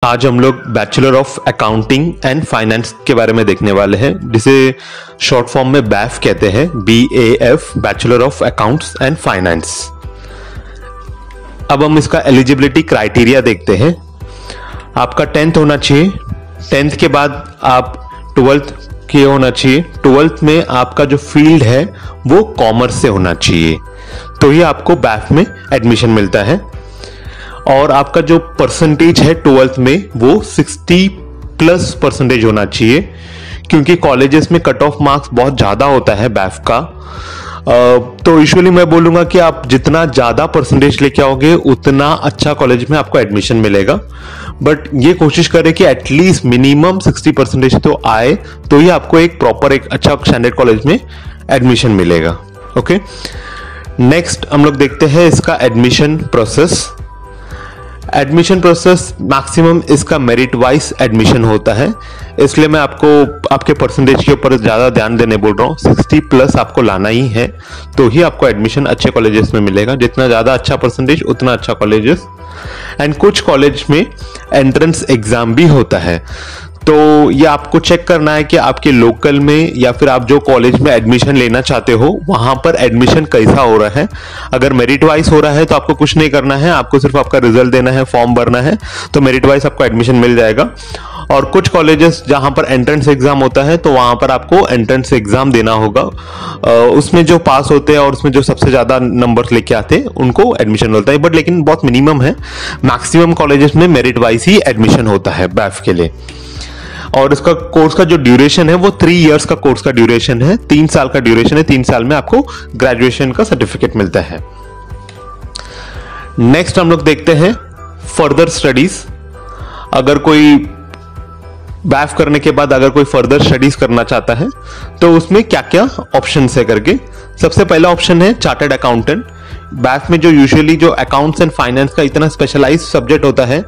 आज हम लोग bachelor of accounting and finance के बारे में देखने वाले हैं, जिसे शॉर्ट फॉर्म में BAF कहते हैं, BAF, bachelor of accounts and finance. अब हम इसका एलिजिबिलिटी क्राइटेरिया देखते हैं। आपका 10th होना चाहिए, 10th के बाद आप 12th के होना चाहिए। 12th में आपका जो फील्ड है वो कॉमर्स से होना चाहिए, तो ही आपको BAF में एडमिशन मिलता है। और आपका जो परसेंटेज है 12th में वो 60+ होना चाहिए, क्योंकि कॉलेजेस में कट ऑफ मार्क्स बहुत ज़्यादा होता है BAF का। तो यूजुअली मैं बोलूँगा कि आप जितना ज़्यादा परसेंटेज लेके आओगे उतना अच्छा कॉलेज में आपको एडमिशन मिलेगा। बट ये कोशिश करें कि एटलीस्ट मिनिमम 60% तो आए, तो ही आपको एक प्रॉपर एक अच्छा स्टैंडर्ड कॉलेज में एडमिशन मिलेगा। ओके, नेक्स्ट हम लोग देखते हैं इसका admission process. Admission process maximum इसका मेरिट वाइज एडमिशन होता है, इसलिए मैं आपको आपके परसेंटेज के ऊपर ज़्यादा ध्यान देने बोल रहा हूँ। 60+ आपको लाना ही है, तो ही आपको एडमिशन अच्छे कॉलेजेस में मिलेगा। जितना ज़्यादा अच्छा परसेंटेज उतना अच्छा कॉलेजेस। एंड कुछ कॉलेज में एंट्रेंस एग्जाम भी होता है, तो ये आपको चेक करना है कि आपके लोकल में या फिर आप जो कॉलेज में एडमिशन लेना चाहते हो वहां पर एडमिशन कैसा हो रहा है। अगर मेरिट वाइज हो रहा है तो आपको कुछ नहीं करना है, आपको सिर्फ आपका रिजल्ट देना है, फॉर्म भरना है, तो मेरिट वाइज आपको एडमिशन मिल जाएगा। और कुछ कॉलेजेस जहां पर एंट्रेंस एग्जाम होता है तो वहां पर आपको एंट्रेंस एग्जाम देना होगा। उसमें जो पास होते हैं और उसमें जो सबसे ज्यादा नंबर लेके आते हैं उनको एडमिशन मिलता है, बट लेकिन बहुत मिनिमम है। मैक्सिमम कॉलेजेस में मेरिट वाइज ही एडमिशन होता है BAF के लिए। और इसका कोर्स का जो ड्यूरेशन है वो 3 इयर्स का कोर्स का ड्यूरेशन है, 3 साल का ड्यूरेशन है। 3 साल में आपको ग्रेजुएशन का सर्टिफिकेट मिलता है। नेक्स्ट हम लोग देखते हैं फर्दर स्टडीज। अगर कोई BAF करने के बाद अगर कोई फर्दर स्टडीज करना चाहता है तो उसमें क्या क्या ऑप्शन है करके। सबसे पहला ऑप्शन है चार्टर्ड अकाउंटेंट। BAF में जो यूजुअली जो अकाउंट्स एंड फाइनेंस का इतना स्पेशलाइज्ड सब्जेक्ट होता है,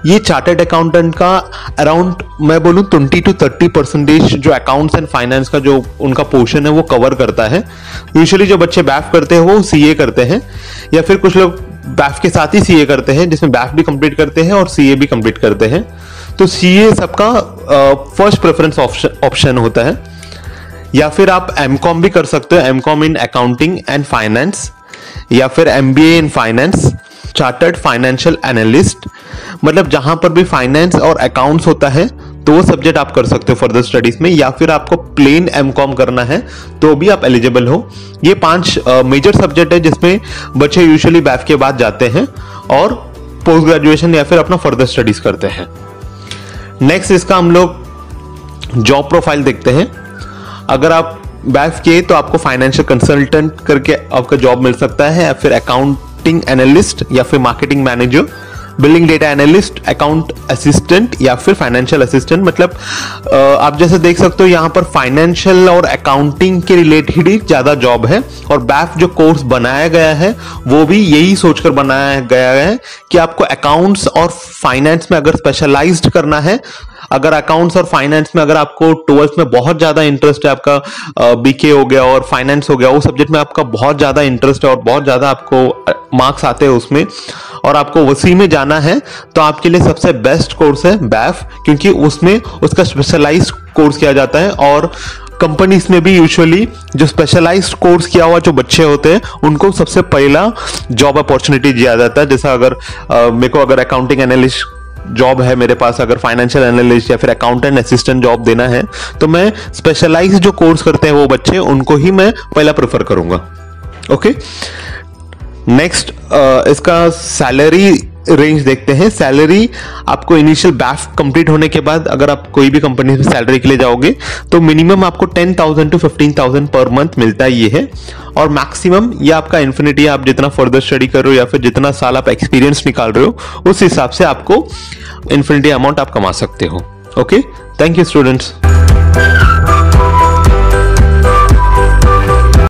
ये चार्टर्ड अकाउंटेंट का अराउंड मैं बोलूँ 20 to 30% जो अकाउंट्स एंड फाइनेंस का जो उनका पोर्शन है वो कवर करता है। यूजुअली जो बच्चे BAF करते हैं वो CA करते हैं, या फिर कुछ लोग BAF के साथ ही CA करते हैं, जिसमें BAF भी कंप्लीट करते हैं और CA भी कंप्लीट करते हैं। तो CA सबका फर्स्ट प्रेफरेंस ऑप्शन होता है। या फिर आप MCOM भी कर सकते हो, MCOM in accounting and finance, या फिर MBA in finance, chartered financial analyst. मतलब जहां पर भी फाइनेंस और अकाउंट्स होता है तो वो सब्जेक्ट आप कर सकते हो फर्दर स्टडीज में। या फिर आपको प्लेन MCOM करना है तो भी आप एलिजिबल हो। ये 5 मेजर सब्जेक्ट है जिसमें बच्चे यूजुअली BAF के बाद जाते हैं और पोस्ट ग्रेजुएशन या फिर अपना फर्दर स्टडीज करते हैं। नेक्स्ट इसका हम लोग जॉब प्रोफाइल देखते हैं। अगर आप BAF किए तो आपको फाइनेंशियल कंसल्टेंट करके आपका जॉब मिल सकता है, या फिर अकाउंटिंग एनालिस्ट, या फिर marketing manager, billing data analyst, account assistant, या फिर फाइनेंशियल असिस्टेंट। मतलब आप जैसे देख सकते हो यहाँ पर फाइनेंशियल और अकाउंटिंग के रिलेटेड ही ज्यादा जॉब है। और BAF जो कोर्स बनाया गया है वो भी यही सोचकर बनाया गया है कि आपको अकाउंट्स और फाइनेंस में अगर स्पेशलाइज्ड करना है, अगर अकाउंट्स और फाइनेंस में अगर आपको 12th में बहुत ज्यादा इंटरेस्ट है, आपका BK हो गया और फाइनेंस हो गया, वो सब्जेक्ट में आपका बहुत ज्यादा इंटरेस्ट है और बहुत ज्यादा आपको मार्क्स आते हैं उसमें, और आपको उसी में जाना है, तो आपके लिए सबसे बेस्ट कोर्स है BAF, क्योंकि उसमें उसका स्पेशलाइज्ड कोर्स किया जाता है। और कंपनीज में भी यूजुअली जो स्पेशलाइज्ड कोर्स किया हुआ जो बच्चे होते हैं उनको सबसे पहला जॉब अपॉर्चुनिटी दिया जाता है। जैसा अगर मेरे को अगर अकाउंटिंग एनालिस्ट जॉब है मेरे पास, अगर फाइनेंशियल एनालिस्ट या फिर अकाउंटेंट असिस्टेंट जॉब देना है, तो मैं स्पेशलाइज्ड जो कोर्स करते हैं वो बच्चे, उनको ही मैं पहला प्रेफर करूंगा। ओके, नेक्स्ट इसका सैलरी रेंज देखते हैं। सैलरी आपको इनिशियल BAF कंप्लीट होने के बाद अगर आप कोई भी कंपनी में सैलरी के लिए जाओगे तो मिनिमम आपको 10,000 to 15,000 पर मंथ मिलता ही है। और मैक्सिमम ये आपका इन्फिनिटी है, आप जितना फर्दर स्टडी कर रहे हो या फिर जितना साल आप एक्सपीरियंस निकाल रहे हो उस हिसाब से आपको इन्फिनिटी अमाउंट आप कमा सकते हो। Okay, thank you students.